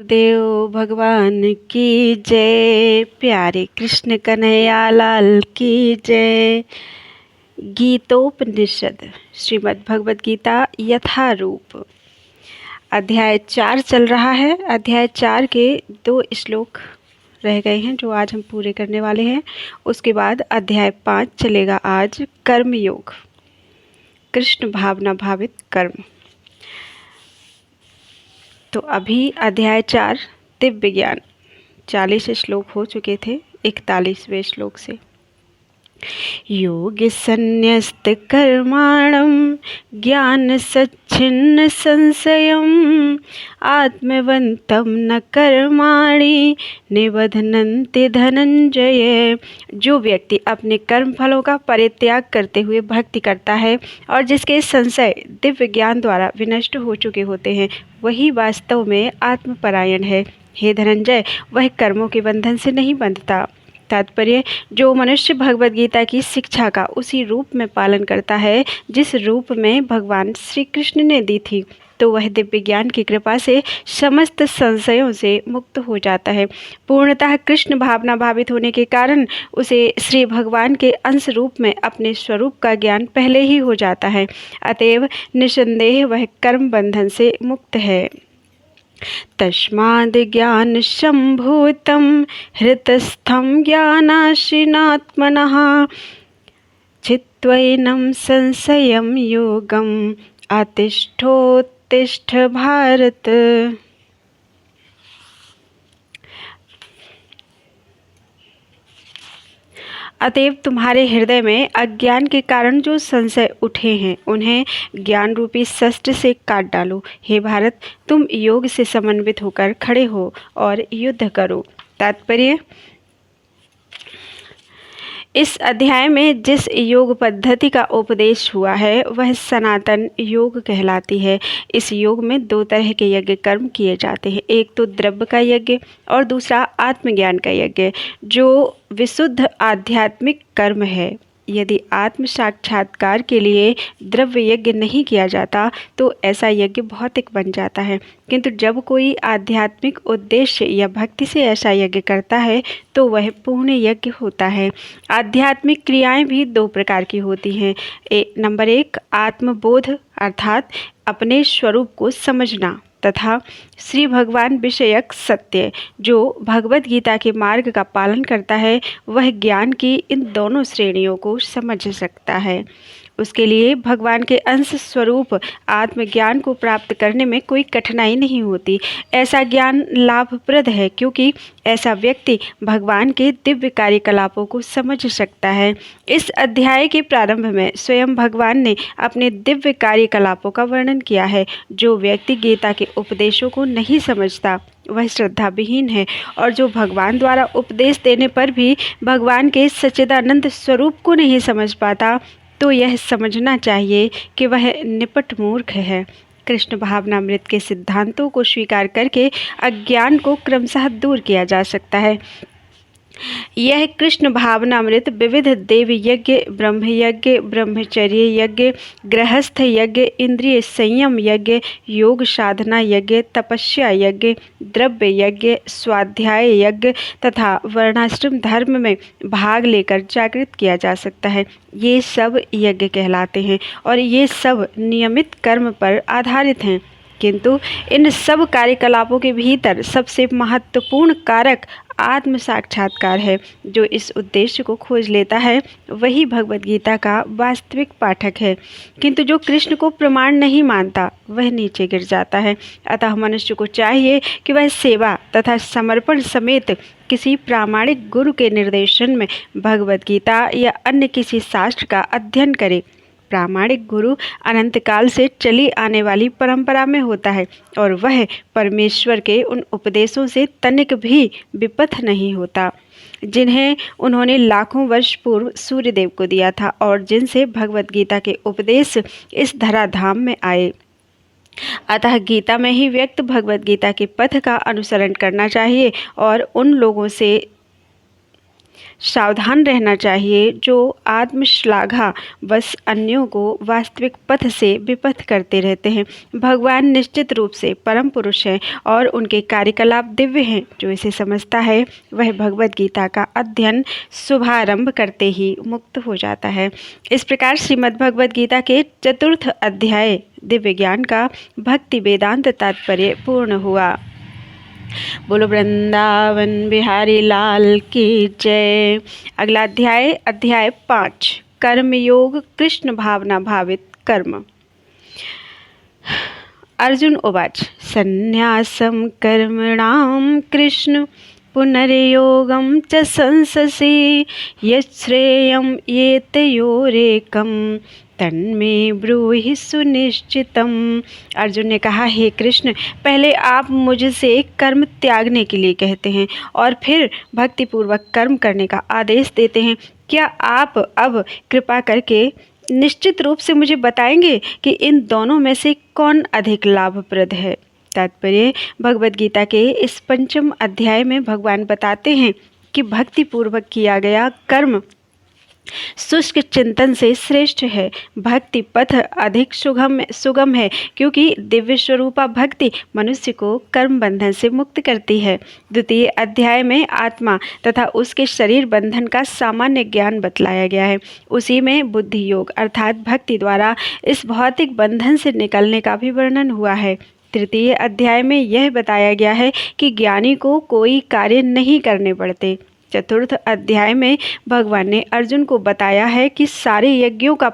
देव भगवान की जय। प्यारे कृष्ण कन्हैया लाल की जय। गीतोपनिषद श्रीमद् भगवद गीता यथारूप अध्याय 4 चल रहा है। अध्याय 4 के 2 श्लोक रह गए हैं जो आज हम पूरे करने वाले हैं। उसके बाद अध्याय 5 चलेगा आज, कर्म योग, कृष्ण भावना भावित कर्म। तो अभी अध्याय 4 दिव्य ज्ञान 40 श्लोक हो चुके थे 41वें श्लोक से। योगी संन्यस्त कर्माणं ज्ञान सच्छिन्न संशयम् आत्मवन्तं न कर्माणि निबध्नन्ति धनंजय। जो व्यक्ति अपने कर्म फलों का परित्याग करते हुए भक्ति करता है और जिसके संशय दिव्य ज्ञान द्वारा विनष्ट हो चुके होते हैं, वही वास्तव में आत्मपरायण है। हे धनंजय, वह कर्मों के बंधन से नहीं बंधता। तात्पर्य, जो मनुष्य भगवद गीता की शिक्षा का उसी रूप में पालन करता है जिस रूप में भगवान श्री कृष्ण ने दी थी, तो वह दिव्य ज्ञान की कृपा से समस्त संशयों से मुक्त हो जाता है। पूर्णतः कृष्ण भावना भावित होने के कारण उसे श्री भगवान के अंश रूप में अपने स्वरूप का ज्ञान पहले ही हो जाता है। अतएव निसंदेह वह कर्म बंधन से मुक्त है। तस्माद् ज्ञान संभूतं हृतस्थं ज्ञानाशीनात्मनः चित्वैनं संशयं योगम् आतिष्ठोत्तिष्ठ भारत। अतएव तुम्हारे हृदय में अज्ञान के कारण जो संशय उठे हैं, उन्हें ज्ञान रूपी शस्त्र से काट डालो। हे भारत, तुम योग से समन्वित होकर खड़े हो और युद्ध करो। तात्पर्य, इस अध्याय में जिस योग पद्धति का उपदेश हुआ है वह सनातन योग कहलाती है। इस योग में 2 तरह के यज्ञ कर्म किए जाते हैं। एक तो द्रव्य का यज्ञ और दूसरा आत्मज्ञान का यज्ञ, जो विशुद्ध आध्यात्मिक कर्म है। यदि आत्म साक्षात्कार के लिए द्रव्य यज्ञ नहीं किया जाता तो ऐसा यज्ञ भौतिक बन जाता है, किंतु जब कोई आध्यात्मिक उद्देश्य या भक्ति से ऐसा यज्ञ करता है तो वह पूर्ण यज्ञ होता है। आध्यात्मिक क्रियाएं भी 2 प्रकार की होती हैं। नंबर 1 आत्मबोध अर्थात अपने स्वरूप को समझना, तथा श्री भगवान विषयक सत्य। जो भगवद गीता के मार्ग का पालन करता है वह ज्ञान की इन दोनों श्रेणियों को समझ सकता है। उसके लिए भगवान के अंश स्वरूप आत्मज्ञान को प्राप्त करने में कोई कठिनाई नहीं होती। ऐसा ज्ञान लाभप्रद है क्योंकि ऐसा व्यक्ति भगवान के दिव्य कार्यकलापों को समझ सकता है। इस अध्याय के प्रारंभ में स्वयं भगवान ने अपने दिव्य कार्यकलापों का वर्णन किया है। जो व्यक्ति गीता के उपदेशों को नहीं समझता वह श्रद्धा विहीन है, और जो भगवान द्वारा उपदेश देने पर भी भगवान के सच्चिदानंद स्वरूप को नहीं समझ पाता, तो यह समझना चाहिए कि वह निपट मूर्ख है। कृष्ण भावनामृत के सिद्धांतों को स्वीकार करके अज्ञान को क्रमशः दूर किया जा सकता है। यह कृष्ण भावनामृत विविध देव यज्ञ, ब्रह्म यज्ञ, ब्रह्मचर्य यज्ञ, गृहस्थ यज्ञ, इंद्रिय संयम यज्ञ, योग साधना यज्ञ, तपस्या यज्ञ, द्रव्य यज्ञ, स्वाध्याय यज्ञ तथा वर्णाश्रम धर्म में भाग लेकर जागृत किया जा सकता है। ये सब यज्ञ कहलाते हैं और ये सब नियमित कर्म पर आधारित हैं। किंतु इन सब कार्यकलापों के भीतर सबसे महत्वपूर्ण कारक आत्म साक्षात्कार है। जो इस उद्देश्य को खोज लेता है वही भगवद गीता का वास्तविक पाठक है, किंतु जो कृष्ण को प्रमाण नहीं मानता वह नीचे गिर जाता है। अतः मनुष्य को चाहिए कि वह सेवा तथा समर्पण समेत किसी प्रामाणिक गुरु के निर्देशन में भगवद गीता या अन्य किसी शास्त्र का अध्ययन करे। प्रामाणिक गुरु अनंत काल से चली आने वाली परंपरा में होता है और वह परमेश्वर के उन उपदेशों से तनिक भी विपथ नहीं होता जिन्हें उन्होंने लाखों वर्ष पूर्व सूर्यदेव को दिया था और जिनसे भगवद गीता के उपदेश इस धराधाम में आए। अतः गीता में ही व्यक्त भगवद गीता के पथ का अनुसरण करना चाहिए और उन लोगों से सावधान रहना चाहिए जो आत्मश्लाघा बस अन्यों को वास्तविक पथ से विपथ करते रहते हैं। भगवान निश्चित रूप से परम पुरुष हैं और उनके कार्यकलाप दिव्य हैं। जो इसे समझता है वह भगवद गीता का अध्ययन शुभारंभ करते ही मुक्त हो जाता है। इस प्रकार श्रीमद् भगवद गीता के चतुर्थ अध्याय दिव्य ज्ञान का भक्ति वेदांत तात्पर्य पूर्ण हुआ। बोलो वृंदावन बिहारी लाल की जय। अगला अध्याय अध्याय 5 कर्मयोग कृष्ण भावना भावित कर्म। अर्जुन उवाच संन्यासं कर्मणां कृष्ण पुनर्योगं च संससि यच्छ्रेयं एतयोरेकं तन्मे ब्रूहि सुनिश्चितम। अर्जुन ने कहा, हे कृष्ण, पहले आप मुझसे कर्म त्यागने के लिए कहते हैं और फिर भक्तिपूर्वक कर्म करने का आदेश देते हैं। क्या आप अब कृपा करके निश्चित रूप से मुझे बताएंगे कि इन दोनों में से कौन अधिक लाभप्रद है? तात्पर्य भगवद गीता के इस 5वें अध्याय में भगवान बताते हैं कि भक्तिपूर्वक किया गया कर्म शुष्क चिंतन से श्रेष्ठ है। भक्ति पथ अधिक सुगम है क्योंकि दिव्य स्वरूपा भक्ति मनुष्य को कर्म बंधन से मुक्त करती है। द्वितीय अध्याय में आत्मा तथा उसके शरीर बंधन का सामान्य ज्ञान बतलाया गया है। उसी में बुद्धि योग अर्थात भक्ति द्वारा इस भौतिक बंधन से निकलने का भी वर्णन हुआ है। तृतीय अध्याय में यह बताया गया है कि ज्ञानी को कोई कार्य नहीं करने पड़ते। चतुर्थ अध्याय में भगवान ने अर्जुन को बताया है कि सारे यज्ञों का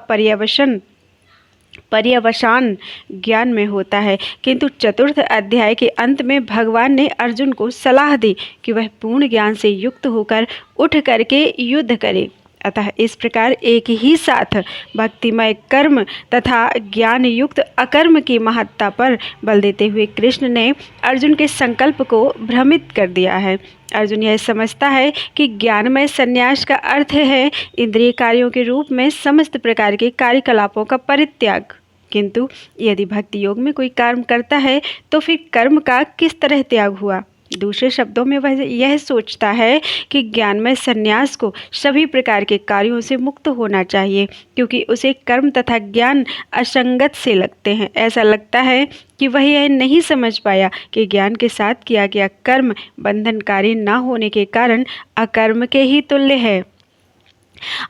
पर्यवसान ज्ञान में होता है, किंतु चतुर्थ अध्याय के अंत में भगवान ने अर्जुन को सलाह दी कि वह पूर्ण ज्ञान से युक्त होकर उठ करके युद्ध करे। अतः इस प्रकार एक ही साथ भक्तिमय कर्म तथा ज्ञान युक्त अकर्म की महत्ता पर बल देते हुए कृष्ण ने अर्जुन के संकल्प को भ्रमित कर दिया है। अर्जुन यह समझता है कि ज्ञानमय संन्यास का अर्थ है इंद्रिय कार्यों के रूप में समस्त प्रकार के कार्यकलापों का परित्याग। किंतु यदि भक्ति योग में कोई कर्म करता है तो फिर कर्म का किस तरह त्याग हुआ? दूसरे शब्दों में वह यह सोचता है कि ज्ञानमय संन्यास को सभी प्रकार के कार्यों से मुक्त होना चाहिए क्योंकि उसे कर्म तथा ज्ञान असंगत से लगते हैं। ऐसा लगता है कि वह यह नहीं समझ पाया कि ज्ञान के साथ किया गया कर्म बंधनकारी न होने के कारण अकर्म के ही तुल्य है।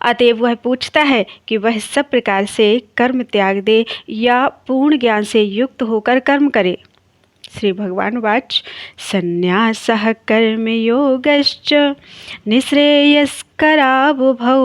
अतएव वह पूछता है कि वह सब प्रकार से कर्म त्याग दे या पूर्ण ज्ञान से युक्त होकर कर्म करे। श्री भगवान वाच संन्यासः कर्मयोगश्च निःश्रेयस्करावुभौ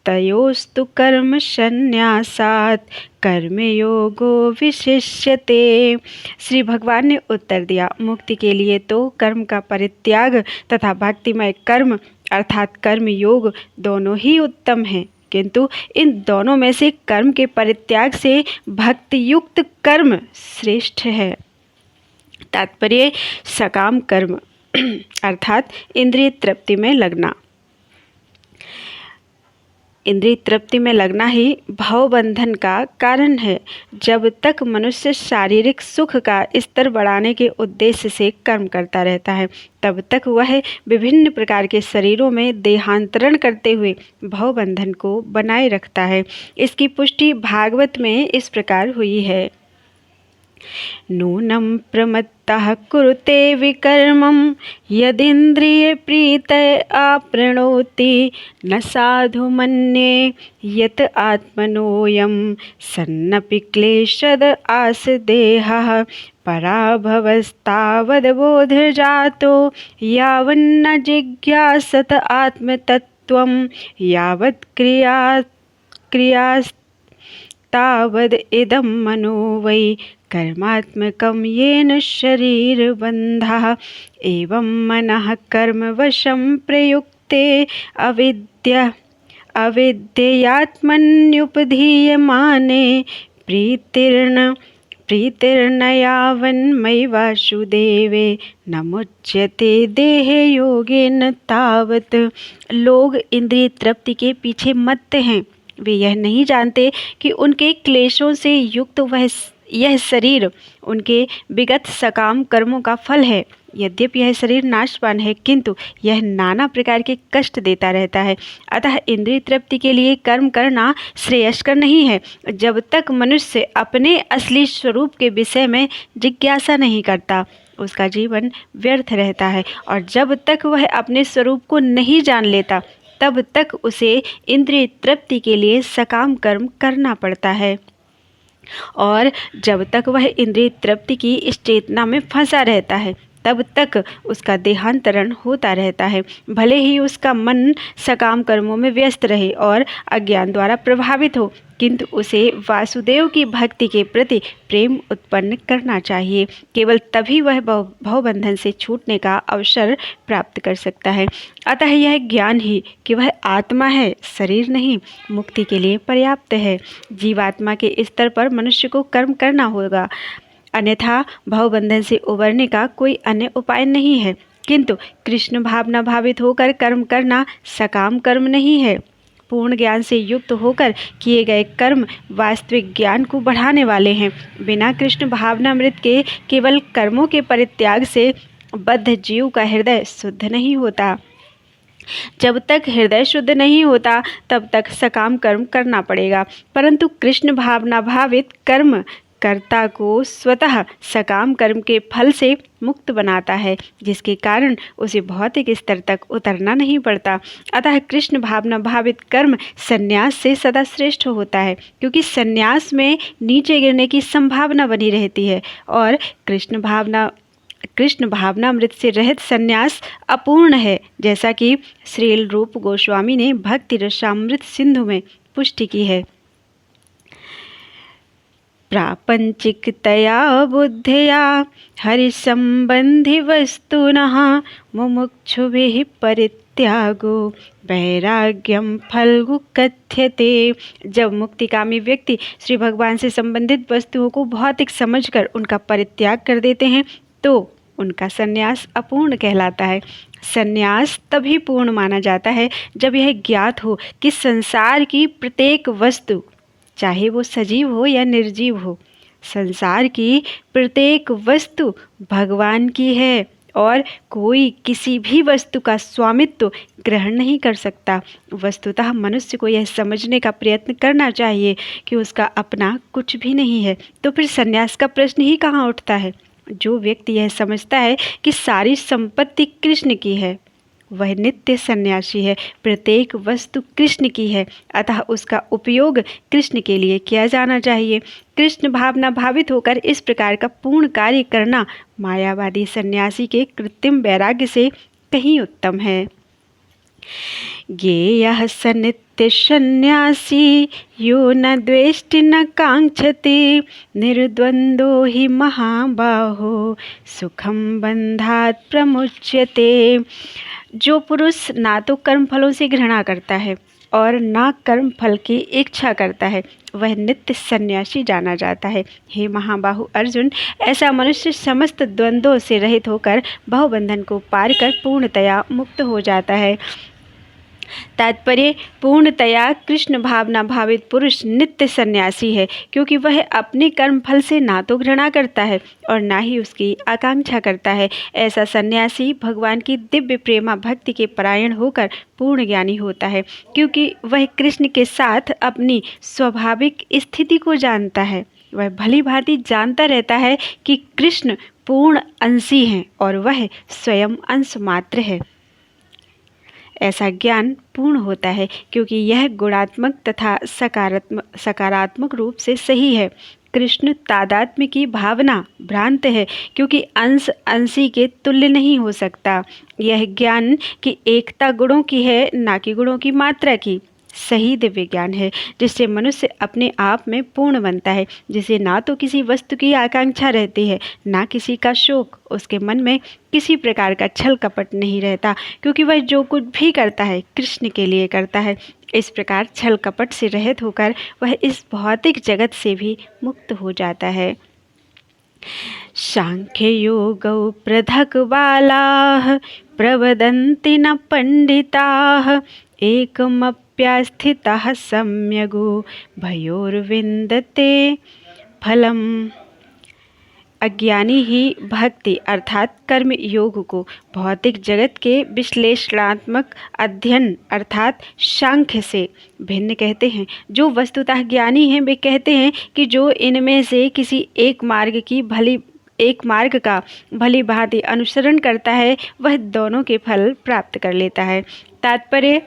तयोस्तु कर्म संन्यासात् कर्मयोगो विशिष्यते। श्री भगवान ने उत्तर दिया, मुक्ति के लिए तो कर्म का परित्याग तथा भक्तिमय कर्म अर्थात कर्म योग दोनों ही उत्तम हैं, किंतु इन दोनों में से कर्म के परित्याग से भक्ति युक्त कर्म श्रेष्ठ है। तात्पर्य सकाम कर्म अर्थात इंद्रिय तृप्ति में लगना। इंद्रिय तृप्ति में लगना ही भवबंधन का कारण है। जब तक मनुष्य शारीरिक सुख का स्तर बढ़ाने के उद्देश्य से कर्म करता रहता है तब तक वह विभिन्न प्रकार के शरीरों में देहांतरण करते हुए भवबंधन को बनाए रखता है। इसकी पुष्टि भागवत में इस प्रकार हुई है। नूनं प्रमत्तः कुरुते विकर्मं यदिन्द्रिय प्रीतय आपृणोति न साधु मन्ये यत आत्मनोऽयं सन्नपि क्लेशद आसदेहः पराभवस्तावद्बोधजातो यावन्न जिज्ञासत आत्मतत्त्वं यावत् क्रियास्तावद् इदं मनो वै कर्मात्मकं येन शरीरबन्धः एवं मनः कर्मवशं प्रयुक्ते अविद्ययात्मन्युपधीयमाने प्रीतिर्न यावन्मयि वासुदेवे न मुच्यते देहे योगेन तावत्। लोग इंद्रिय तृप्ति के पीछे मत्त हैं। वे यह नहीं जानते कि उनके क्लेशों से युक्त यह शरीर उनके विगत सकाम कर्मों का फल है। यद्यपि यह शरीर नाशवान है, किंतु यह नाना प्रकार के कष्ट देता रहता है। अतः इंद्रिय तृप्ति के लिए कर्म करना श्रेयस्कर नहीं है। जब तक मनुष्य अपने असली स्वरूप के विषय में जिज्ञासा नहीं करता, उसका जीवन व्यर्थ रहता है, और जब तक वह अपने स्वरूप को नहीं जान लेता, तब तक उसे इंद्रिय तृप्ति के लिए सकाम कर्म करना पड़ता है। और जब तक वह इंद्रिय तृप्ति की इस चेतना में फंसा रहता है, तब तक उसका देहांतरण होता रहता है। भले ही उसका मन सकाम कर्मों में व्यस्त रहे और अज्ञान द्वारा प्रभावित हो, किंतु उसे वासुदेव की भक्ति के प्रति प्रेम उत्पन्न करना चाहिए। केवल तभी वह भवबंधन से छूटने का अवसर प्राप्त कर सकता है। अतः यह ज्ञान ही कि वह आत्मा है, शरीर नहीं, मुक्ति के लिए पर्याप्त है। जीवात्मा के स्तर पर मनुष्य को कर्म करना होगा, अन्यथा भवबंधन से उबरने का कोई अन्य उपाय नहीं है। किंतु कृष्ण भावना भावित होकर कर्म करना सकाम कर्म नहीं है। पूर्ण ज्ञान से युक्त होकर किए गए कर्म वास्तविक ज्ञान को बढ़ाने वाले हैं। बिना कृष्ण भावनामृत के केवल कर्मों के परित्याग से बद्ध जीव का हृदय शुद्ध नहीं होता। जब तक हृदय शुद्ध नहीं होता, तब तक सकाम कर्म करना पड़ेगा। परंतु कृष्ण भावना भावित कर्म कर्ता को स्वतः सकाम कर्म के फल से मुक्त बनाता है, जिसके कारण उसे भौतिक स्तर तक उतरना नहीं पड़ता। अतः कृष्ण भावना भावित कर्म संन्यास से सदा श्रेष्ठ होता है, क्योंकि संन्यास में नीचे गिरने की संभावना बनी रहती है, और कृष्ण भावनामृत से रहित संन्यास अपूर्ण है, जैसा कि श्रील रूप गोस्वामी ने भक्ति रसामृत सिंधु में पुष्टि की है। प्रापंचिकतया बुद्धया हरिसंबंधी वस्तुनः मुमुक्षुभिः परित्यागो वैराग्यम फल्गु कथ्यते। जब मुक्तिकामी व्यक्ति श्री भगवान से संबंधित वस्तुओं को भौतिक समझकर उनका परित्याग कर देते हैं, तो उनका संन्यास अपूर्ण कहलाता है। संन्यास तभी पूर्ण माना जाता है जब यह ज्ञात हो कि संसार की प्रत्येक वस्तु, चाहे वो सजीव हो या निर्जीव हो, संसार की प्रत्येक वस्तु भगवान की है, और कोई किसी भी वस्तु का स्वामित्व ग्रहण नहीं कर सकता। वस्तुतः मनुष्य को यह समझने का प्रयत्न करना चाहिए कि उसका अपना कुछ भी नहीं है, तो फिर संन्यास का प्रश्न ही कहाँ उठता है। जो व्यक्ति यह समझता है कि सारी संपत्ति कृष्ण की है, वह नित्य सन्यासी है। प्रत्येक वस्तु कृष्ण की है, अतः उसका उपयोग कृष्ण के लिए किया जाना चाहिए। कृष्ण भावना भावित होकर इस प्रकार का पूर्ण कार्य करना मायावादी सन्यासी के कृत्रिम वैराग्य से कहीं उत्तम है। ज्ञेयः स नित्य सन्यासी यो न द्वेष्टि न कांक्षति निर्द्वंदो हि महाबाहो सुखम बंधात् प्रमुच्यते। जो पुरुष ना तो कर्म फलों से घृणा करता है और ना कर्म फल की इच्छा करता है, वह नित्य सन्यासी जाना जाता है। हे महाबाहु अर्जुन, ऐसा मनुष्य समस्त द्वंद्वों से रहित होकर भवबंधन को पार कर पूर्णतया मुक्त हो जाता है। तात्पर्य, पूर्णतया कृष्ण भावना भावित पुरुष नित्य सन्यासी है, क्योंकि वह अपने कर्म फल से ना तो घृणा करता है और ना ही उसकी आकांक्षा करता है। ऐसा सन्यासी भगवान की दिव्य प्रेमा भक्ति के परायण होकर पूर्ण ज्ञानी होता है, क्योंकि वह कृष्ण के साथ अपनी स्वाभाविक स्थिति को जानता है। वह भली भांति जानता रहता है कि कृष्ण पूर्ण अंशी हैं और वह स्वयं अंश मात्र है। ऐसा ज्ञान पूर्ण होता है क्योंकि यह गुणात्मक तथा सकारात्मक रूप से सही है। कृष्ण तादात्म्य की भावना भ्रांत है, क्योंकि अंश अंशी के तुल्य नहीं हो सकता। यह ज्ञान की एकता गुणों की है, ना कि गुणों की मात्रा की। सही दिव्य ज्ञान है जिससे मनुष्य अपने आप में पूर्ण बनता है, जिसे ना तो किसी वस्तु की आकांक्षा रहती है, ना किसी का शोक। उसके मन में किसी प्रकार का छल कपट नहीं रहता, क्योंकि वह जो कुछ भी करता है कृष्ण के लिए करता है। इस प्रकार छल कपट से रहित होकर वह इस भौतिक जगत से भी मुक्त हो जाता है। सांख्य योगौ पृथक् बालाः प्रवदन्ति न पंडिताः एकमप्यास्थितः सम्यगो भयोर्विन्दते फलम्। अज्ञानी ही भक्ति अर्थात कर्म योग को भौतिक जगत के विश्लेषणात्मक अध्ययन अर्थात सांख्य से भिन्न कहते हैं। जो वस्तुतः ज्ञानी हैं वे कहते हैं कि जो इनमें से किसी एक मार्ग का भली भांति अनुसरण करता है वह दोनों के फल प्राप्त कर लेता है। तात्पर्य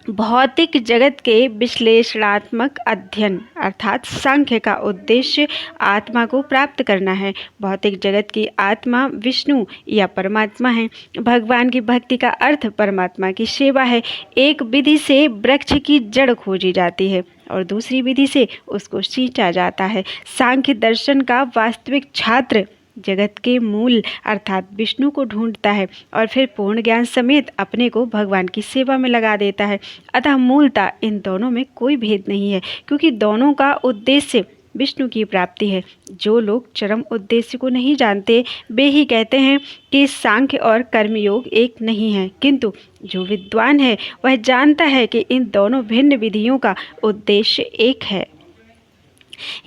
भौतिक जगत के विश्लेषणात्मक अध्ययन अर्थात सांख्य का उद्देश्य आत्मा को प्राप्त करना है। भौतिक जगत की आत्मा विष्णु या परमात्मा है। भगवान की भक्ति का अर्थ परमात्मा की सेवा है। एक विधि से वृक्ष की जड़ खोजी जाती है और दूसरी विधि से उसको सींचा जाता है। सांख्य दर्शन का वास्तविक छात्र जगत के मूल अर्थात विष्णु को ढूंढता है और फिर पूर्ण ज्ञान समेत अपने को भगवान की सेवा में लगा देता है। अतः मूलतः इन दोनों में कोई भेद नहीं है, क्योंकि दोनों का उद्देश्य विष्णु की प्राप्ति है। जो लोग चरम उद्देश्य को नहीं जानते वे ही कहते हैं कि सांख्य और कर्मयोग एक नहीं है, किंतु जो विद्वान है वह जानता है कि इन दोनों भिन्न विधियों का उद्देश्य एक है।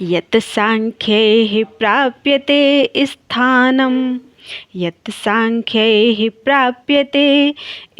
यत् सांख्यैः प्राप्यते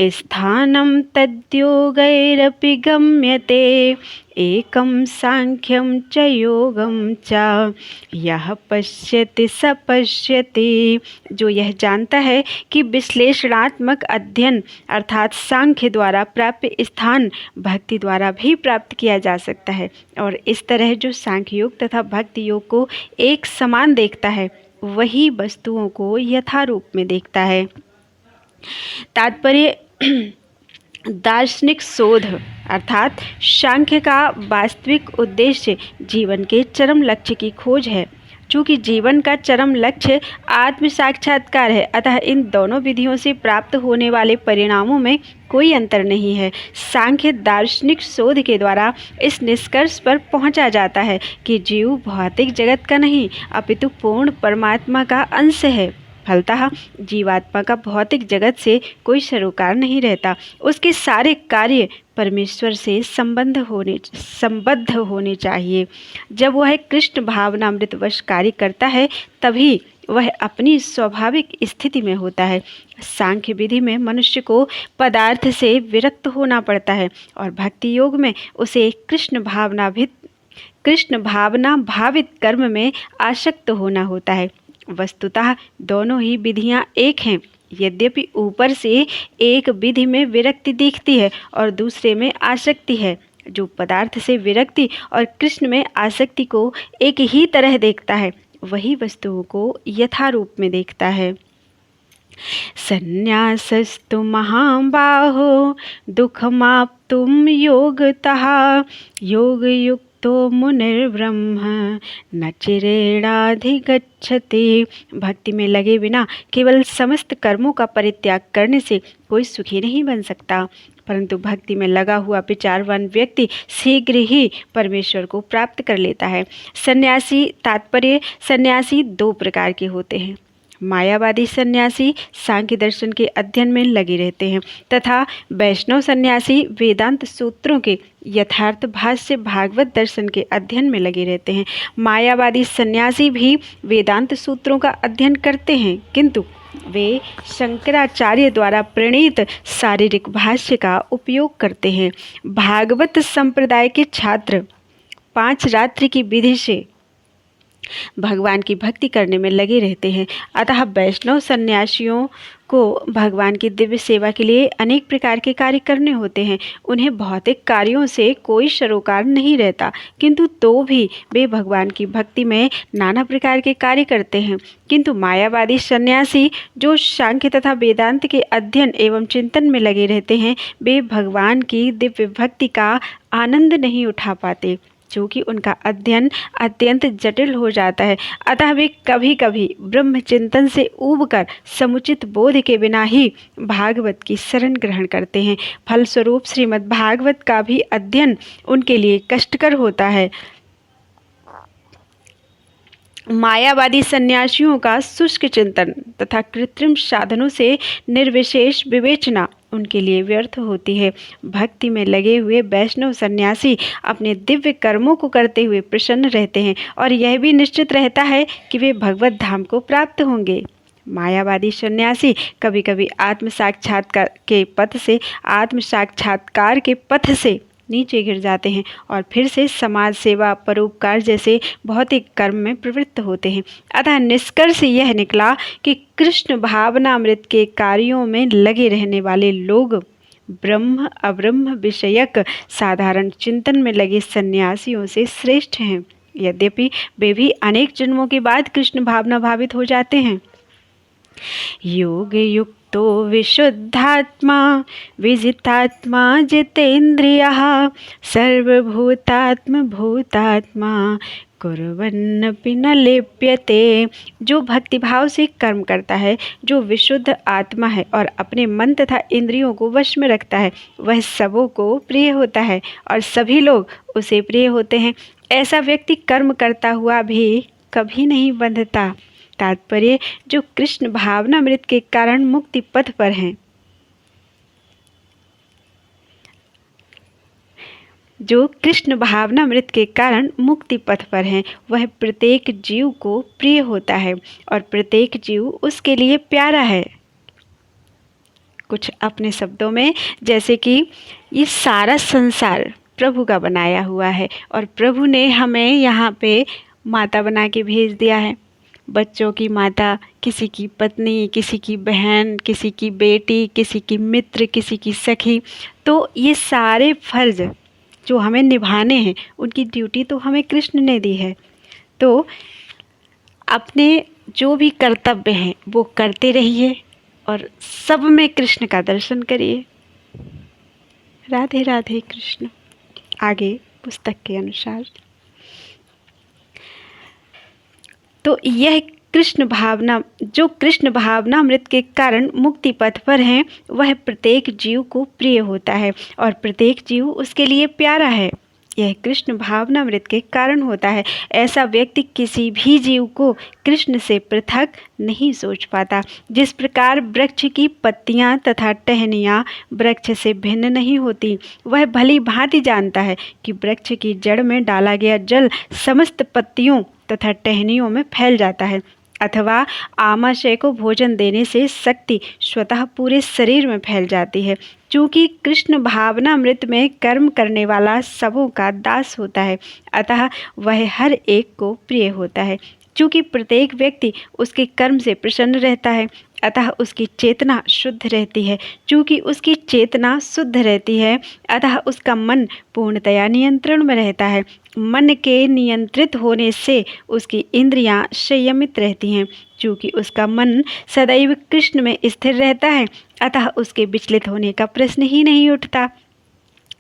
स्थानं तद्योगैरपि गम्यते एकं सांख्यं च योगं च यः पश्यति स पश्यति। जो यह जानता है कि विश्लेषणात्मक अध्ययन अर्थात सांख्य द्वारा प्राप्य स्थान भक्ति द्वारा भी प्राप्त किया जा सकता है, और इस तरह जो सांख्य योग तथा भक्ति योग को एक समान देखता है वही वस्तुओं को यथारूप में देखता है। तात्पर्य दार्शनिक शोध अर्थात सांख्य का वास्तविक उद्देश्य जीवन के चरम लक्ष्य की खोज है। चूँकि जीवन का चरम लक्ष्य आत्म साक्षात्कार है, अतः इन दोनों विधियों से प्राप्त होने वाले परिणामों में कोई अंतर नहीं है। सांख्य दार्शनिक शोध के द्वारा इस निष्कर्ष पर पहुंचा जाता है कि जीव भौतिक जगत का नहीं अपितु पूर्ण परमात्मा का अंश है। फलतः जीवात्मा का भौतिक जगत से कोई सरोकार नहीं रहता। उसके सारे कार्य परमेश्वर से संबद्ध होने चाहिए। जब वह कृष्ण भावनामृतवश कार्य करता है तभी वह अपनी स्वाभाविक स्थिति में होता है। सांख्य विधि में मनुष्य को पदार्थ से विरक्त होना पड़ता है और भक्ति योग में उसे कृष्ण भावना भावित कर्म में आसक्त होना होता है। वस्तुतः दोनों ही विधियां एक हैं, यद्यपि ऊपर से एक विधि में विरक्ति दिखती है और दूसरे में आसक्ति है। जो पदार्थ से विरक्ति और कृष्ण में आसक्ति को एक ही तरह देखता है वही वस्तुओं को यथारूप में देखता है। संन्यासस्तु महाबाहो दुःखमाप्तुं योगतः योगयुक्तो मुनिर्ब्रह्म न चिरेणाधिगच्छति। भक्ति में लगे बिना केवल समस्त कर्मों का परित्याग करने से कोई सुखी नहीं बन सकता, परंतु भक्ति में लगा हुआ विचारवान व्यक्ति शीघ्र ही परमेश्वर को प्राप्त कर लेता है। सन्यासी तात्पर्य सन्यासी दो प्रकार के होते हैं। मायावादी सन्यासी सांख्य दर्शन के अध्ययन में लगे रहते हैं तथा वैष्णव सन्यासी वेदांत सूत्रों के यथार्थ भाष्य भागवत दर्शन के अध्ययन में लगे रहते हैं। मायावादी सन्यासी भी वेदांत सूत्रों का अध्ययन करते हैं, किंतु वे शंकराचार्य द्वारा प्रणीत शारीरिक भाष्य का उपयोग करते हैं। भागवत संप्रदाय के छात्र 5 रात्रि की विधि से भगवान की भक्ति करने में लगे रहते हैं। अतः वैष्णव सन्यासियों को भगवान की दिव्य सेवा के लिए अनेक प्रकार के कार्य करने होते हैं। उन्हें भौतिक कार्यों से कोई सरोकार नहीं रहता, किंतु तो भी वे भगवान की भक्ति में नाना प्रकार के कार्य करते हैं। किंतु मायावादी सन्यासी जो सांख्य तथा वेदांत के अध्ययन एवं चिंतन में लगे रहते हैं वे भगवान की दिव्य भक्ति का आनंद नहीं उठा पाते, क्योंकि उनका अध्ययन अत्यंत जटिल हो जाता है। अतः वे कभी कभी ब्रह्म चिंतन से ऊबकर समुचित बोध के बिना ही भागवत की शरण ग्रहण करते हैं। फलस्वरूप श्रीमद् भागवत का भी अध्ययन उनके लिए कष्टकर होता है। मायावादी सन्यासियों का शुष्क चिंतन तथा कृत्रिम साधनों से निर्विशेष विवेचना उनके लिए व्यर्थ होती है। भक्ति में लगे हुए वैष्णव सन्यासी अपने दिव्य कर्मों को करते हुए प्रसन्न रहते हैं और यह भी निश्चित रहता है कि वे भगवत धाम को प्राप्त होंगे। मायावादी सन्यासी कभी कभी आत्म साक्षात्कार के पथ से नीचे गिर जाते हैं और फिर से समाज सेवा, परोपकार जैसे भौतिक कर्म में प्रवृत्त होते हैं। अतः निष्कर्ष यह निकला कि कृष्ण भावनामृत के कार्यों में लगे रहने वाले लोग ब्रह्म अब्रह्म विषयक साधारण चिंतन में लगे सन्यासियों से श्रेष्ठ हैं। यद्यपि वे भी अनेक जन्मों के बाद कृष्ण भावना भावित हो जाते हैं। योग युक्तो विशुद्धात्मा विजितात्मा जितेन्द्रियः सर्वभूतात्म भूतात्मा कुर्वन्नपि न लिप्यते। जो भक्तिभाव से कर्म करता है, जो विशुद्ध आत्मा है और अपने मन तथा इंद्रियों को वश में रखता है, वह सबों को प्रिय होता है और सभी लोग उसे प्रिय होते हैं। ऐसा व्यक्ति कर्म करता हुआ भी कभी नहीं बंधता। तात्पर्य, जो कृष्ण भावनामृत के कारण मुक्ति पथ पर हैं, जो कृष्ण भावनामृत के कारण मुक्ति पथ पर हैं, वह प्रत्येक जीव को प्रिय होता है और प्रत्येक जीव उसके लिए प्यारा है। कुछ अपने शब्दों में, जैसे कि ये सारा संसार प्रभु का बनाया हुआ है और प्रभु ने हमें यहाँ पे माता बना के भेज दिया है। बच्चों की माता, किसी की पत्नी, किसी की बहन, किसी की बेटी, किसी की मित्र, किसी की सखी। तो ये सारे फर्ज जो हमें निभाने हैं, उनकी ड्यूटी तो हमें कृष्ण ने दी है। तो अपने जो भी कर्तव्य हैं वो करते रहिए और सब में कृष्ण का दर्शन करिए। राधे राधे कृष्ण। आगे पुस्तक के अनुसार तो यह जो कृष्ण भावनामृत के कारण मुक्ति पथ पर हैं, वह प्रत्येक जीव को प्रिय होता है और प्रत्येक जीव उसके लिए प्यारा है। यह कृष्ण भावनामृत के कारण होता है। ऐसा व्यक्ति किसी भी जीव को कृष्ण से पृथक नहीं सोच पाता। जिस प्रकार वृक्ष की पत्तियां तथा टहनियाँ वृक्ष से भिन्न नहीं होती, वह भली भांति जानता है कि वृक्ष की जड़ में डाला गया जल समस्त पत्तियों तथा टहनियों में फैल जाता है, अथवा आमाशय को भोजन देने से शक्ति स्वतः पूरे शरीर में फैल जाती है। चूँकि कृष्ण भावनामृत में कर्म करने वाला सबों का दास होता है, अतः वह हर एक को प्रिय होता है। चूँकि प्रत्येक व्यक्ति उसके कर्म से प्रसन्न रहता है, अतः उसकी चेतना शुद्ध रहती है। चूँकि उसकी चेतना शुद्ध रहती है, अतः उसका मन पूर्णतया नियंत्रण में रहता है। मन के नियंत्रित होने से उसकी इंद्रियां संयमित रहती हैं। चूँकि उसका मन सदैव कृष्ण में स्थिर रहता है, अतः उसके विचलित होने का प्रश्न ही नहीं उठता।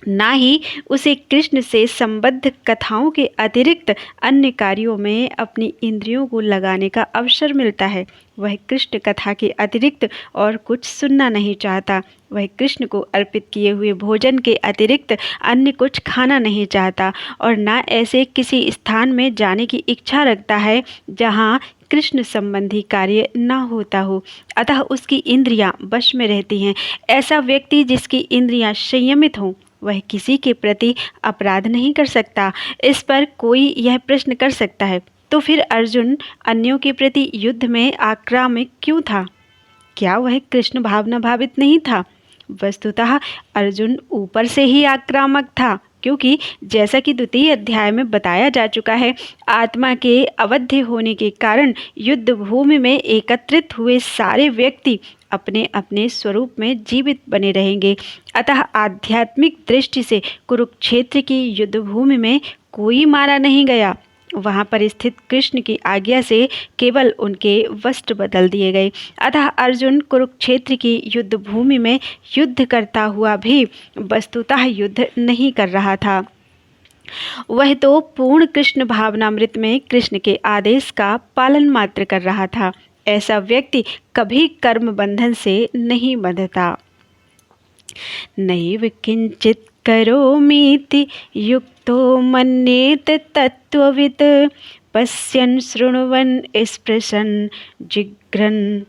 ना ही उसे कृष्ण से संबद्ध कथाओं के अतिरिक्त अन्य कार्यों में अपनी इंद्रियों को लगाने का अवसर मिलता है। वह कृष्ण कथा के अतिरिक्त और कुछ सुनना नहीं चाहता। वह कृष्ण को अर्पित किए हुए भोजन के अतिरिक्त अन्य कुछ खाना नहीं चाहता और ना ऐसे किसी स्थान में जाने की इच्छा रखता है जहाँ कृष्ण संबंधी कार्य न होता हो। अतः उसकी इंद्रियां वश में रहती हैं। ऐसा व्यक्ति जिसकी इंद्रियां संयमित हों, वह किसी के प्रति अपराध नहीं कर सकता। इस पर कोई यह प्रश्न कर सकता है, तो फिर अर्जुन अन्यों के प्रति युद्ध में आक्रामक क्यों था? क्या वह कृष्ण भावना भावित नहीं था? वस्तुतः अर्जुन ऊपर से ही आक्रामक था, क्योंकि जैसा कि द्वितीय अध्याय में बताया जा चुका है, आत्मा के अवध्य होने के कारण युद्ध भूमि में एकत्रित हुए सारे व्यक्ति अपने अपने स्वरूप में जीवित बने रहेंगे। अतः आध्यात्मिक दृष्टि से कुरुक्षेत्र की युद्ध भूमि में कोई मारा नहीं गया। वहाँ पर स्थित कृष्ण की आज्ञा से केवल उनके वस्त्र बदल दिए गए। अतः अर्जुन कुरुक्षेत्र की युद्ध भूमि में युद्ध करता हुआ भी वस्तुतः युद्ध नहीं कर रहा था। वह तो पूर्ण कृष्ण भावनामृत में कृष्ण के आदेश का पालन मात्र कर रहा था। ऐसा व्यक्ति कभी कर्म बंधन से नहीं बंधता। नैव किंचित करोमीति युक्तो मन्येत तत्त्ववित् पश्यन् शृण्वन् स्पृशन् जिघ्रन्।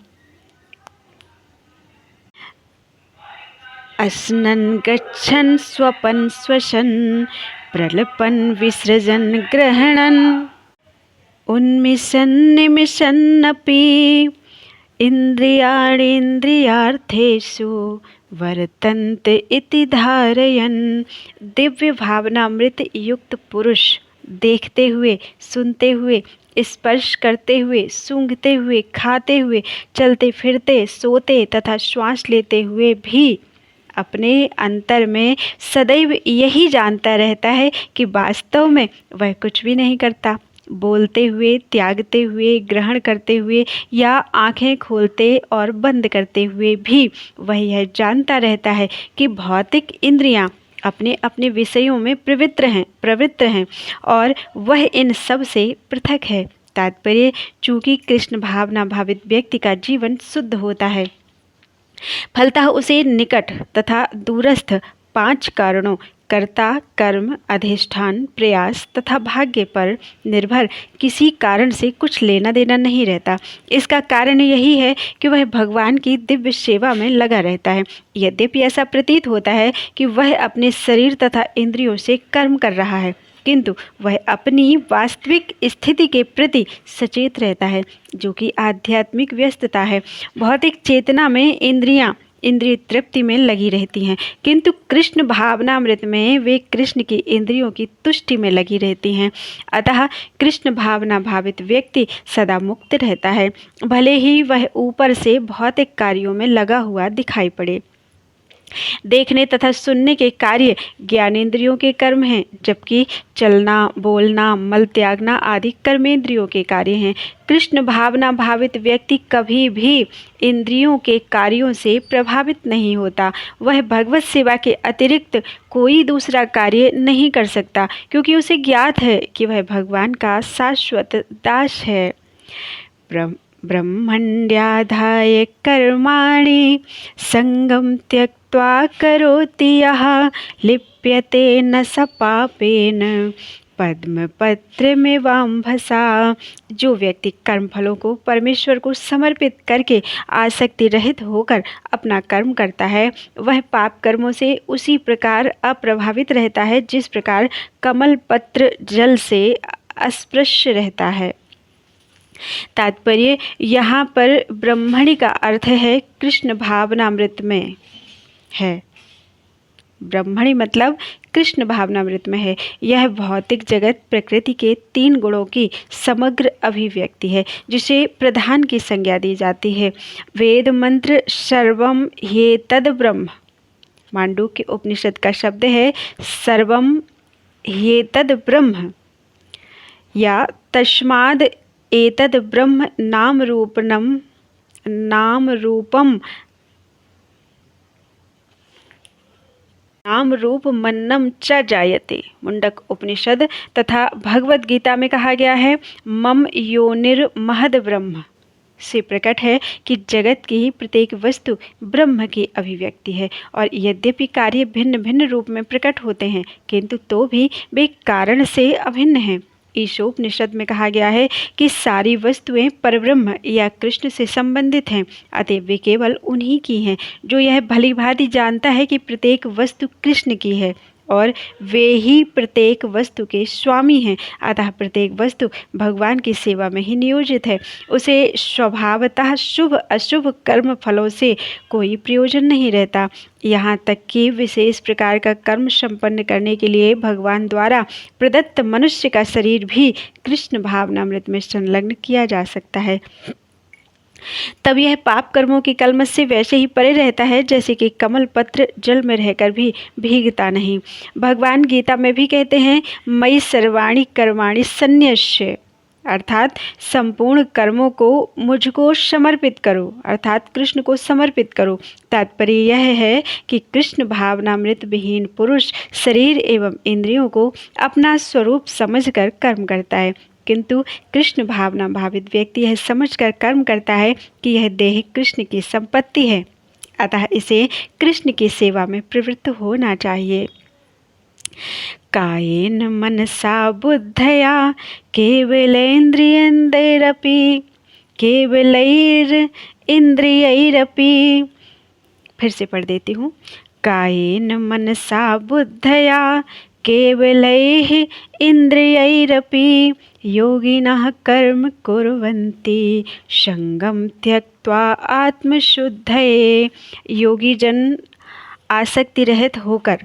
अस्नन् गच्छन् स्वपन् स्वशन् प्रलपन् विसृजन् ग्रहणन् उन्मिषन् निमिषन्नपि इंद्रियाणीन्द्रियार्थेषु वर्तन्ते इति धारयन्। दिव्य भावनामृत युक्त पुरुष देखते हुए, सुनते हुए, स्पर्श करते हुए, सूंघते हुए, खाते हुए, चलते फिरते, सोते तथा श्वास लेते हुए भी अपने अंतर में सदैव यही जानता रहता है कि वास्तव में वह कुछ भी नहीं करता। बोलते हुए, त्यागते हुए, ग्रहण करते हुए या आंखें खोलते और बंद करते हुए भी वह यह जानता रहता है कि भौतिक इंद्रियां अपने अपने विषयों में प्रवृत्त हैं और वह इन सब से पृथक है। तात्पर्य, चूँकि कृष्ण भावना भावित व्यक्ति का जीवन शुद्ध होता है, फलतः उसे निकट तथा दूरस्थ 5 कारणों कर्ता, कर्म, अधिष्ठान, प्रयास तथा भाग्य पर निर्भर किसी कारण से कुछ लेना देना नहीं रहता। इसका कारण यही है कि वह भगवान की दिव्य सेवा में लगा रहता है। यद्यपि ऐसा प्रतीत होता है कि वह अपने शरीर तथा इंद्रियों से कर्म कर रहा है, किंतु वह अपनी वास्तविक स्थिति के प्रति सचेत रहता है, जो कि आध्यात्मिक व्यस्तता है। भौतिक चेतना में इंद्रिय तृप्ति में लगी रहती हैं, किंतु कृष्ण भावनामृत में वे कृष्ण की इंद्रियों की तुष्टि में लगी रहती हैं। अतः कृष्ण भावना भावित व्यक्ति सदा मुक्त रहता है, भले ही वह ऊपर से भौतिक कार्यों में लगा हुआ दिखाई पड़े। देखने तथा सुनने के कार्य ज्ञानेंद्रियों के कर्म हैं, जबकि चलना, बोलना, मल त्यागना आदि कर्मेंद्रियों के कार्य हैं। कृष्ण भावना भावित व्यक्ति कभी भी इंद्रियों के कार्यों से प्रभावित नहीं होता। वह भगवत सेवा के अतिरिक्त कोई दूसरा कार्य नहीं कर सकता, क्योंकि उसे ज्ञात है कि वह भगवान का शाश्वत दास है। ब्रह्मण्याधाय कर्माणि संगम त्यक्त्वा करोति यः लिप्यते न स पापेन पद्मपत्रमिवाम्भसा। जो व्यक्ति कर्मफलों को परमेश्वर को समर्पित करके आसक्ति रहित होकर अपना कर्म करता है, वह पाप कर्मों से उसी प्रकार अप्रभावित रहता है जिस प्रकार कमल पत्र जल से अस्पृश्य रहता है। तात्पर्य, यहाँ पर ब्रह्मणि का अर्थ है कृष्ण भावनामृत में है। ब्रह्मणि मतलब कृष्ण भावनामृत में है। यह भौतिक जगत प्रकृति के 3 गुणों की समग्र अभिव्यक्ति है, जिसे प्रधान की संज्ञा दी जाती है। वेद मंत्र सर्वम ह्येतद् ब्रह्म, मांडूक्य उपनिषद का शब्द है सर्वम ह्येतद् ब्रह्म या तस्माद् एतद् ब्रह्म नाम रूप मन्नम च जायते। मुंडक उपनिषद तथा भगवद गीता में कहा गया है मम योनिर्महद ब्रह्म से प्रकट है कि जगत की ही प्रत्येक वस्तु ब्रह्म की अभिव्यक्ति है, और यद्यपि कार्य भिन्न भिन्न रूप में प्रकट होते हैं, किंतु तो भी वे कारण से अभिन्न हैं। ईशोपनिषद में कहा गया है कि सारी वस्तुएं परब्रह्म या कृष्ण से संबंधित हैं, अतः वे केवल उन्हीं की हैं। जो यह भली भांति जानता है कि प्रत्येक वस्तु कृष्ण की है और वे ही प्रत्येक वस्तु के स्वामी हैं, अतः प्रत्येक वस्तु भगवान की सेवा में ही नियोजित है। उसे स्वभावतः शुभ अशुभ कर्म फलों से कोई प्रयोजन नहीं रहता, यहाँ तक कि विशेष प्रकार का कर्म संपन्न करने के लिए भगवान द्वारा प्रदत्त मनुष्य का शरीर भी कृष्ण भावनामृत में संलग्न किया जा सकता है। तब यह पाप कर्मों की कलमश से वैसे ही परे रहता है जैसे कि कमल पत्र जल में रहकर भी भीगता नहीं। भगवान गीता में भी कहते हैं मयि सर्वाणि कर्माणि सन्न्यस्य, अर्थात संपूर्ण कर्मों को मुझको समर्पित करो, अर्थात कृष्ण को समर्पित करो। तात्पर्य यह है कि कृष्ण भावनामृत विहीन पुरुष शरीर एवं इंद्रियों को अपना स्वरूप समझकर कर्म करता है, किंतु कृष्ण भावना भावित व्यक्ति यह समझकर कर्म करता है कि यह देह कृष्ण की संपत्ति है, अतः इसे कृष्ण की सेवा में प्रवृत्त होना चाहिए। कायेन मनसा बुद्धया केवलैर्इंद्रियैरपि। फिर से पढ़ देती हूँ। कायेन मनसा बुद्धया केवलैः इन्द्रियैरपि योगिनः कर्म कुर्वन्ति संगम त्यक्त्वा आत्मशुद्धये। योगी जन आसक्ति रहित होकर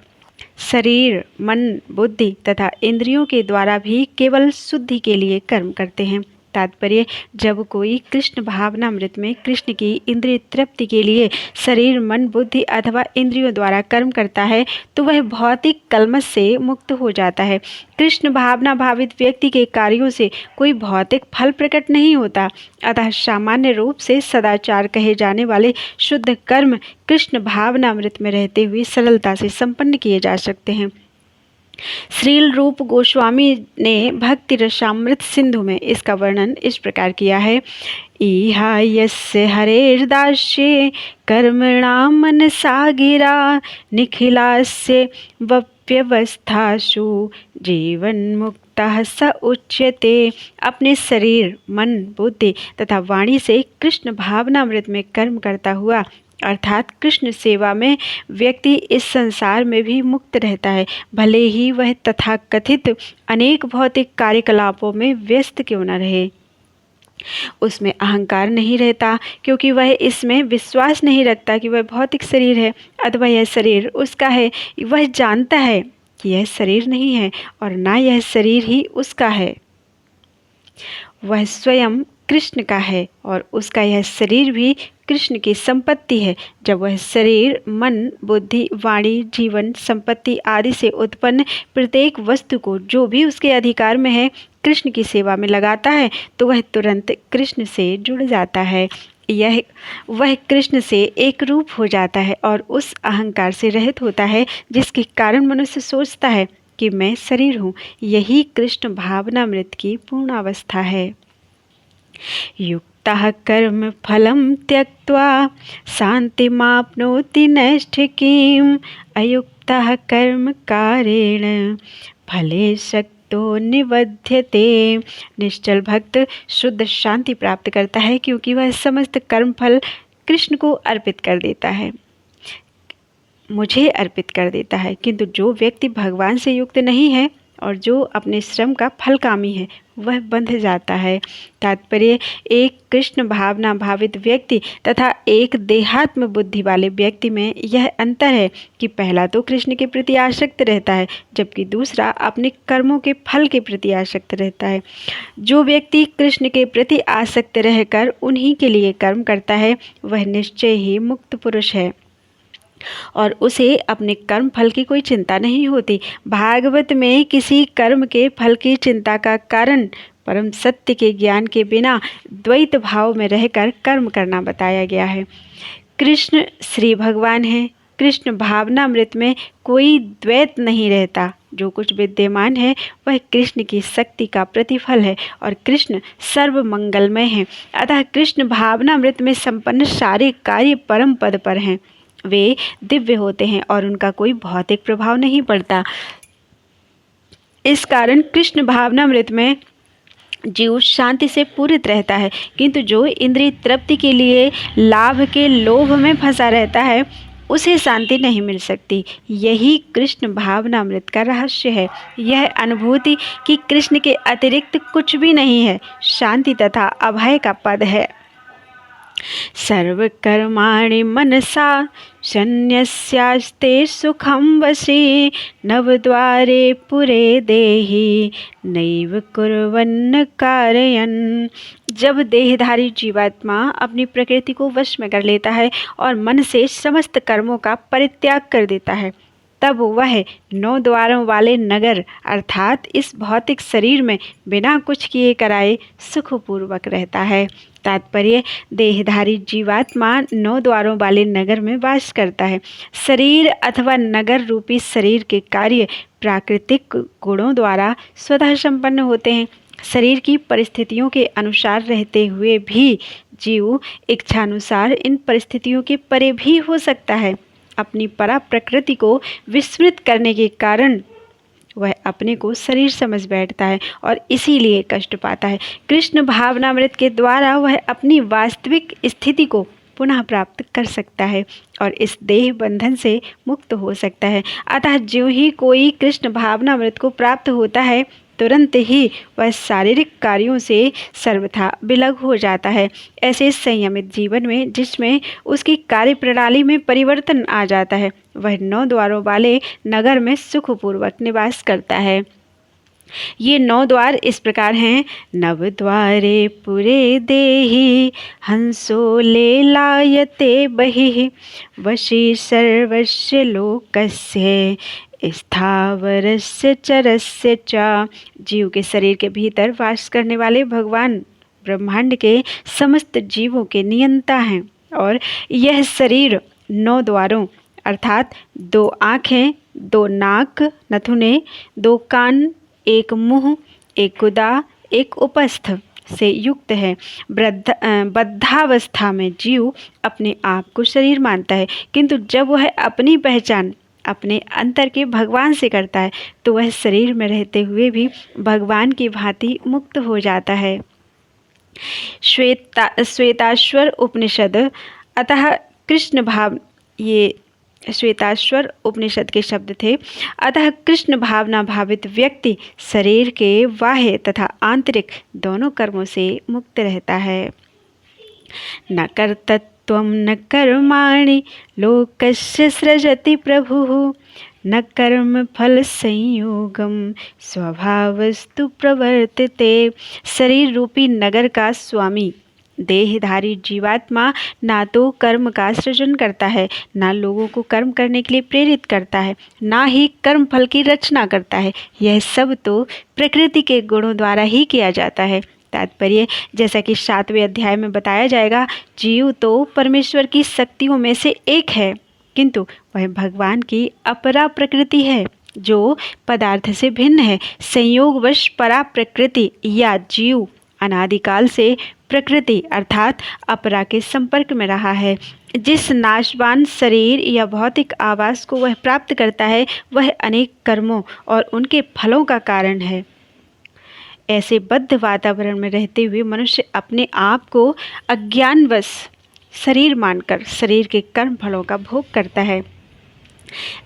शरीर, मन, बुद्धि तथा इंद्रियों के द्वारा भी केवल शुद्धि के लिए कर्म करते हैं। तात्पर्य, जब कोई कृष्ण भावनामृत में कृष्ण की इंद्रिय तृप्ति के लिए शरीर, मन, बुद्धि अथवा इंद्रियों द्वारा कर्म करता है तो वह भौतिक कल्मश से मुक्त हो जाता है। कृष्ण भावना भावित व्यक्ति के कार्यों से कोई भौतिक फल प्रकट नहीं होता, अतः सामान्य रूप से सदाचार कहे जाने वाले शुद्ध कर्म कृष्ण भावनामृत में रहते हुए सरलता से संपन्न किए जा सकते हैं। श्रील रूप गोस्वामी ने भक्ति रसामृत सिंधु में इसका वर्णन इस प्रकार किया है। इहा यस्य हरेर्दास्ये कर्मणां मनसा गिरा निखिलास्य वप्यवस्थासु जीवन मुक्तः स उच्यते। अपने शरीर, मन, बुद्धि तथा वाणी से कृष्ण भावनामृत में कर्म करता हुआ अर्थात कृष्ण सेवा में व्यक्ति इस संसार में भी मुक्त रहता है, भले ही वह तथाकथित अनेक भौतिक कार्यकलापों में व्यस्त क्यों न रहे। उसमें अहंकार नहीं रहता, क्योंकि वह इसमें विश्वास नहीं रखता कि वह भौतिक शरीर है अथवा यह शरीर उसका है। वह जानता है कि यह शरीर नहीं है और ना यह शरीर ही उसका है। वह स्वयं कृष्ण का है और उसका यह शरीर भी कृष्ण की संपत्ति है। जब वह शरीर, मन, बुद्धि, वाणी, जीवन, संपत्ति आदि से उत्पन्न प्रत्येक वस्तु को जो भी उसके अधिकार में है कृष्ण की सेवा में लगाता है तो वह तुरंत कृष्ण से जुड़ जाता है। वह कृष्ण से एक रूप हो जाता है और उस अहंकार से रहित होता है जिसके कारण मनुष्य सोचता है कि मैं शरीर हूँ। यही कृष्ण भावनामृत की पूर्ण अवस्था है। युक्तः कर्म फलं त्यक्त्वा शान्तिमाप्नोति नैष्ठिकीम् अयुक्तः कर्म कारेण फले शक्तो निबध्यते। निश्चल भक्त शुद्ध शांति प्राप्त करता है क्योंकि वह समस्त कर्म फल कृष्ण को अर्पित कर देता है, मुझे अर्पित कर देता है। किंतु जो व्यक्ति भगवान से युक्त नहीं है और जो अपने श्रम का फलकामी है वह बंध जाता है। तात्पर्य, एक कृष्ण भावना भावित व्यक्ति तथा एक देहात्म बुद्धि वाले व्यक्ति में यह अंतर है कि पहला तो कृष्ण के प्रति आसक्त रहता है जबकि दूसरा अपने कर्मों के फल के प्रति आसक्त रहता है। जो व्यक्ति कृष्ण के प्रति आसक्त रहकर उन्हीं के लिए कर्म करता है वह निश्चय ही मुक्त पुरुष है और उसे अपने कर्म फल की कोई चिंता नहीं होती। भागवत में किसी कर्म के फल की चिंता का कारण परम सत्य के ज्ञान के बिना द्वैत भाव में रहकर कर्म करना बताया गया है। कृष्ण श्री भगवान है। कृष्ण भावनामृत में कोई द्वैत नहीं रहता। जो कुछ विद्यमान है वह कृष्ण की शक्ति का प्रतिफल है और कृष्ण सर्व मंगलमय है। अतः कृष्ण भावनामृत में संपन्न सारे कार्य परम पद पर हैं। वे दिव्य होते हैं और उनका कोई भौतिक प्रभाव नहीं पड़ता। इस कारण कृष्ण भावनामृत में जीव शांति से पूरित रहता है, किंतु जो इंद्रिय तृप्ति के लिए लाभ के लोभ में फंसा रहता है उसे शांति नहीं मिल सकती। यही कृष्ण भावनामृत का रहस्य है। यह अनुभूति कि कृष्ण के अतिरिक्त कुछ भी नहीं है शांति तथा अभय का पद है। सर्वकर्माणि मनसा संन्यस्यास्ते सुखं वशी नवद्वारे पुरे देहि नैव कुर्वन्न कारयन्। जब देहधारी जीवात्मा अपनी प्रकृति को वश में कर लेता है और मन से समस्त कर्मों का परित्याग कर देता है तब वह 9 द्वारों वाले नगर अर्थात इस भौतिक शरीर में बिना कुछ किए कराए सुखपूर्वक रहता है। तात्पर्य, देहधारी जीवात्मा 9 द्वारों वाले नगर में वास करता है। शरीर अथवा नगर रूपी शरीर के कार्य प्राकृतिक गुणों द्वारा स्वतः संपन्न होते हैं। शरीर की परिस्थितियों के अनुसार रहते हुए भी जीव इच्छानुसार इन परिस्थितियों के परे भी हो सकता है। अपनी परा प्रकृति को विस्मृत करने के कारण वह अपने को शरीर समझ बैठता है और इसीलिए कष्ट पाता है। कृष्ण भावनामृत के द्वारा वह अपनी वास्तविक स्थिति को पुनः प्राप्त कर सकता है और इस देह बंधन से मुक्त हो सकता है। अतः ज्यों ही कोई कृष्ण भावनामृत को प्राप्त होता है, तुरंत ही वह शारीरिक कार्यों से सर्वथा विलग हो जाता है। ऐसे संयमित जीवन में, जिसमें उसकी कार्य प्रणाली में परिवर्तन आ जाता है, वह 9 द्वारों वाले नगर में सुखपूर्वक निवास करता है। ये 9 द्वार इस प्रकार हैं। नव द्वारे पुरे देहि, हंसो ले लायते बहिः, वशी सर्वस्य लोकस्य, स्थावरस्य चरस्य च। जीव के शरीर के भीतर वास करने वाले भगवान ब्रह्मांड के समस्त जीवों के नियंता हैं और यह शरीर 9 द्वारों अर्थात 2 आँखें, 2 नाक नथुने, 2 कान, 1 मुंह, 1 गुदा, 1 उपस्थ से युक्त है। बद्धावस्था में जीव अपने आप को शरीर मानता है, किंतु जब वह अपनी पहचान अपने अंतर के भगवान से करता है तो वह शरीर में रहते हुए भी भगवान की भांति मुक्त हो जाता है। श्वेताश्वर उपनिषद। अतः कृष्ण भाव, ये श्वेताश्वर उपनिषद के शब्द थे। अतः कृष्ण भावना भावित व्यक्ति शरीर के बाह्य तथा आंतरिक दोनों कर्मों से मुक्त रहता है। न कर्तृत्वं न कर्माणि लोकस्य सृजति प्रभुः, न कर्म फल संयोगम स्वभावस्तु प्रवर्तते। शरीर रूपी नगर का स्वामी देहधारी जीवात्मा ना तो कर्म का सृजन करता है, ना लोगों को कर्म करने के लिए प्रेरित करता है, ना ही कर्म फल की रचना करता है। यह सब तो प्रकृति के गुणों द्वारा ही किया जाता है। तात्पर्य, जैसा कि 7वें अध्याय में बताया जाएगा, जीव तो परमेश्वर की शक्तियों में से एक है, किंतु वह भगवान की अपरा प्रकृति है जो पदार्थ से भिन्न है। संयोगवश परा प्रकृति या जीव अनादिकाल से प्रकृति अर्थात अपरा के संपर्क में रहा है। जिस नाशवान शरीर या भौतिक आवास को वह प्राप्त करता है, वह अनेक कर्मों और उनके फलों का कारण है। ऐसे बद्ध वातावरण में रहते हुए मनुष्य अपने आप को अज्ञानवश शरीर मानकर शरीर के कर्म फलों का भोग करता है।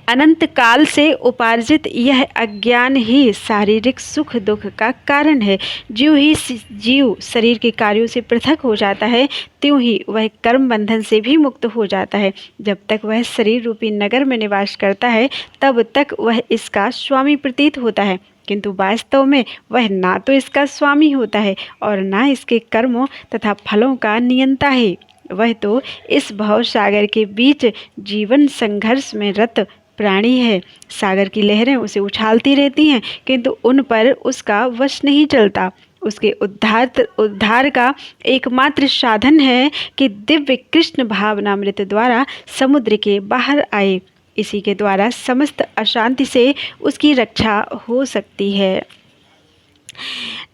अनंत काल से उपार्जित यह अज्ञान ही शारीरिक सुख दुख का कारण है। ज्यों ही जीव शरीर के कार्यों से पृथक हो जाता है, त्यों ही वह कर्म बंधन से भी मुक्त हो जाता है। जब तक वह शरीर रूपी नगर में निवास करता है, तब तक वह इसका स्वामी प्रतीत होता है, किंतु वास्तव में वह ना तो इसका स्वामी होता है और ना इसके कर्मों तथा फलों का नियंता है। वह तो इस भव सागर के बीच जीवन संघर्ष में रत प्राणी है। सागर की लहरें उसे उछालती रहती हैं, किंतु उन पर उसका वश नहीं चलता। उसके उद्धार का एकमात्र साधन है कि दिव्य कृष्ण भावनामृत द्वारा समुद्र के बाहर आए। इसी के द्वारा समस्त अशांति से उसकी रक्षा हो सकती है।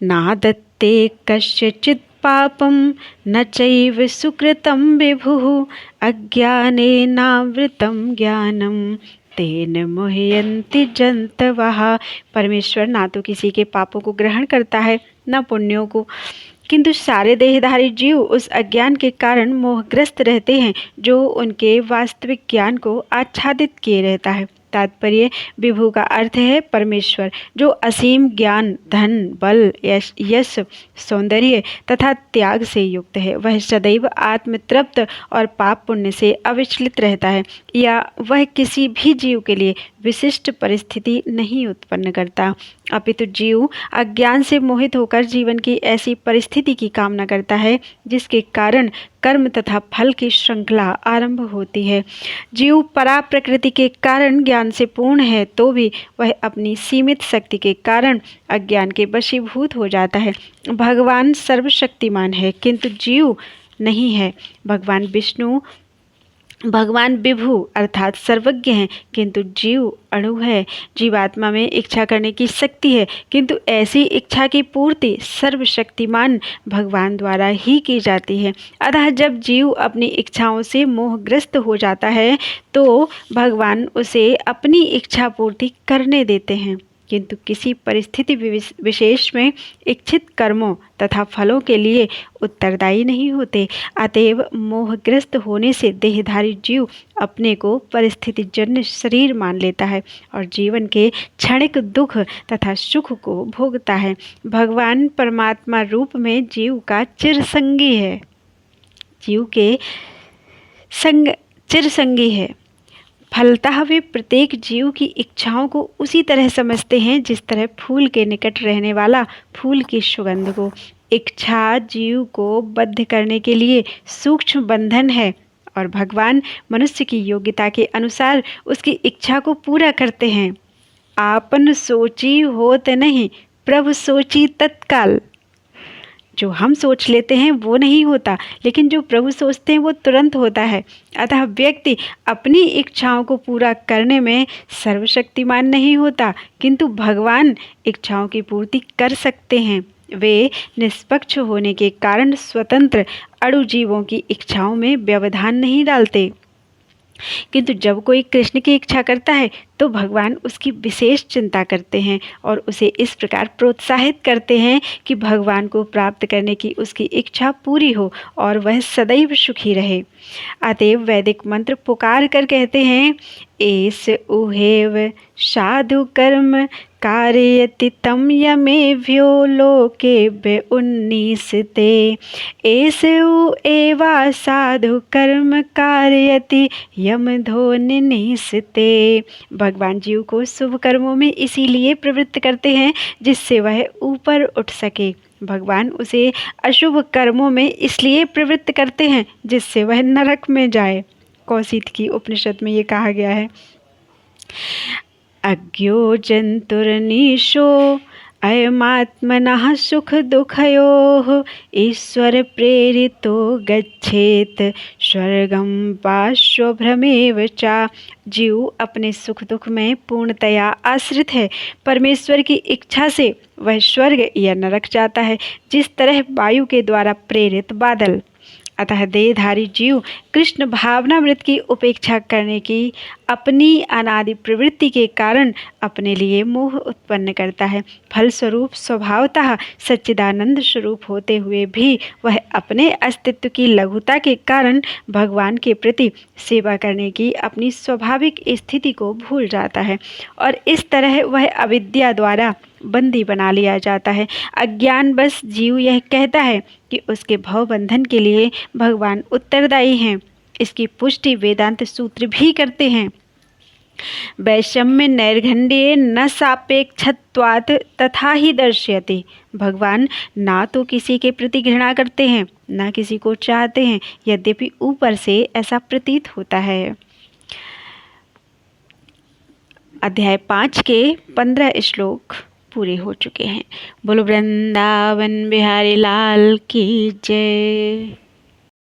नादत्ते कस्यचित् पापं न चैव सुकृतं विभुः, अज्ञानेनावृतं ज्ञानं तेन मोहयन्ति जन्तवः। परमेश्वर ना तो किसी के पापों को ग्रहण करता है, न पुण्यों को, किंतु सारे देहधारी जीव उस अज्ञान के कारण मोहग्रस्त रहते हैं जो उनके वास्तविक ज्ञान को आच्छादित किए रहता है। तात्पर्य, विभु का अर्थ है परमेश्वर, जो असीम ज्ञान, धन, बल, यश, सौंदर्य तथा त्याग से युक्त है। वह सदैव आत्मतृप्त और पाप पुण्य से अविचलित रहता है, या वह किसी भी जीव के लिए विशिष्ट परिस्थिति नहीं उत्पन्न करता, अपितु जीव अज्ञान से मोहित होकर जीवन की ऐसी परिस्थिति की कामना करता है जिसके कारण कर्म तथा फल की श्रृंखला आरंभ होती है। जीव परा प्रकृति के कारण ज्ञान से पूर्ण है, तो भी वह अपनी सीमित शक्ति के कारण अज्ञान के वशीभूत हो जाता है। भगवान सर्वशक्तिमान है, किंतु जीव नहीं है। भगवान विभु अर्थात सर्वज्ञ हैं, किंतु जीव अणु है। जीवात्मा में इच्छा करने की शक्ति है, किंतु ऐसी इच्छा की पूर्ति सर्वशक्तिमान भगवान द्वारा ही की जाती है। अतः जब जीव अपनी इच्छाओं से मोहग्रस्त हो जाता है, तो भगवान उसे अपनी इच्छा पूर्ति करने देते हैं, किंतु किसी परिस्थिति विशेष में इच्छित कर्मों तथा फलों के लिए उत्तरदायी नहीं होते। अतएव मोहग्रस्त होने से देहधारी जीव अपने को परिस्थितिजन्य शरीर मान लेता है और जीवन के क्षणिक दुख तथा सुख को भोगता है। भगवान परमात्मा रूप में जीव का चिरसंगी है, जीव के चिरसंगी है। फलतः वे प्रत्येक जीव की इच्छाओं को उसी तरह समझते हैं जिस तरह फूल के निकट रहने वाला फूल की सुगंध को। इच्छा जीव को बद्ध करने के लिए सूक्ष्म बंधन है और भगवान मनुष्य की योग्यता के अनुसार उसकी इच्छा को पूरा करते हैं। आपन सोची होत नहीं, प्रभु सोची तत्काल। जो हम सोच लेते हैं वो नहीं होता, लेकिन जो प्रभु सोचते हैं वो तुरंत होता है। अतः व्यक्ति अपनी इच्छाओं को पूरा करने में सर्वशक्तिमान नहीं होता, किंतु भगवान इच्छाओं की पूर्ति कर सकते हैं। वे निष्पक्ष होने के कारण स्वतंत्र अणु जीवों की इच्छाओं में व्यवधान नहीं डालते, किंतु जब कोई कृष्ण की इच्छा करता है तो भगवान उसकी विशेष चिंता करते हैं और उसे इस प्रकार प्रोत्साहित करते हैं कि भगवान को प्राप्त करने की उसकी इच्छा पूरी हो और वह सदैव सुखी रहे। अतएव वैदिक मंत्र पुकार कर कहते हैं, एस उहेव साधु कर्म कारयति तम यमेभ्यो लोकेभ्य उन्नीसते। एस उ एवा साधु कर्म कारयति यमधो निनीसते। भगवान जीव को शुभ कर्मों में इसीलिए प्रवृत्त करते हैं जिससे वह ऊपर उठ सके। भगवान उसे अशुभ कर्मों में इसलिए प्रवृत्त करते हैं जिससे वह नरक में जाए। कौशिक की उपनिषद में ये कहा गया है, अज्ञो जंतुर्निशो अयमात्मनः सुख दुःखयोः ईश्वर प्रेरितो गच्छेत स्वर्गं वाश्वभ्रमेव च। जीव अपने सुख दुख में पूर्णतया आश्रित है। परमेश्वर की इच्छा से वह स्वर्ग या नरक जाता है, जिस तरह वायु के द्वारा प्रेरित बादल। अतः देहधारी जीव कृष्ण भावनामृत की उपेक्षा करने की अपनी अनादि प्रवृत्ति के कारण अपने लिए मोह उत्पन्न करता है। फलस्वरूप स्वभावतः सच्चिदानंद स्वरूप होते हुए भी वह अपने अस्तित्व की लघुता के कारण भगवान के प्रति सेवा करने की अपनी स्वाभाविक स्थिति को भूल जाता है और इस तरह वह अविद्या द्वारा बंदी बना लिया जाता है। अज्ञानवश जीव यह कहता है कि उसके भवबंधन के लिए भगवान उत्तरदायी हैं। इसकी पुष्टि वेदांत सूत्र भी करते हैं। वैषम्य नैर्घण्ये न सापेक्षत्वात् तथा ही दर्श्यते। भगवान ना तो किसी के प्रति घृणा करते हैं, ना किसी को चाहते हैं, यद्यपि ऊपर से ऐसा प्रतीत होता है। अध्याय 5 के 15 श्लोक पूरे हो चुके हैं। बोलो वृंदावन बिहारी लाल की जय।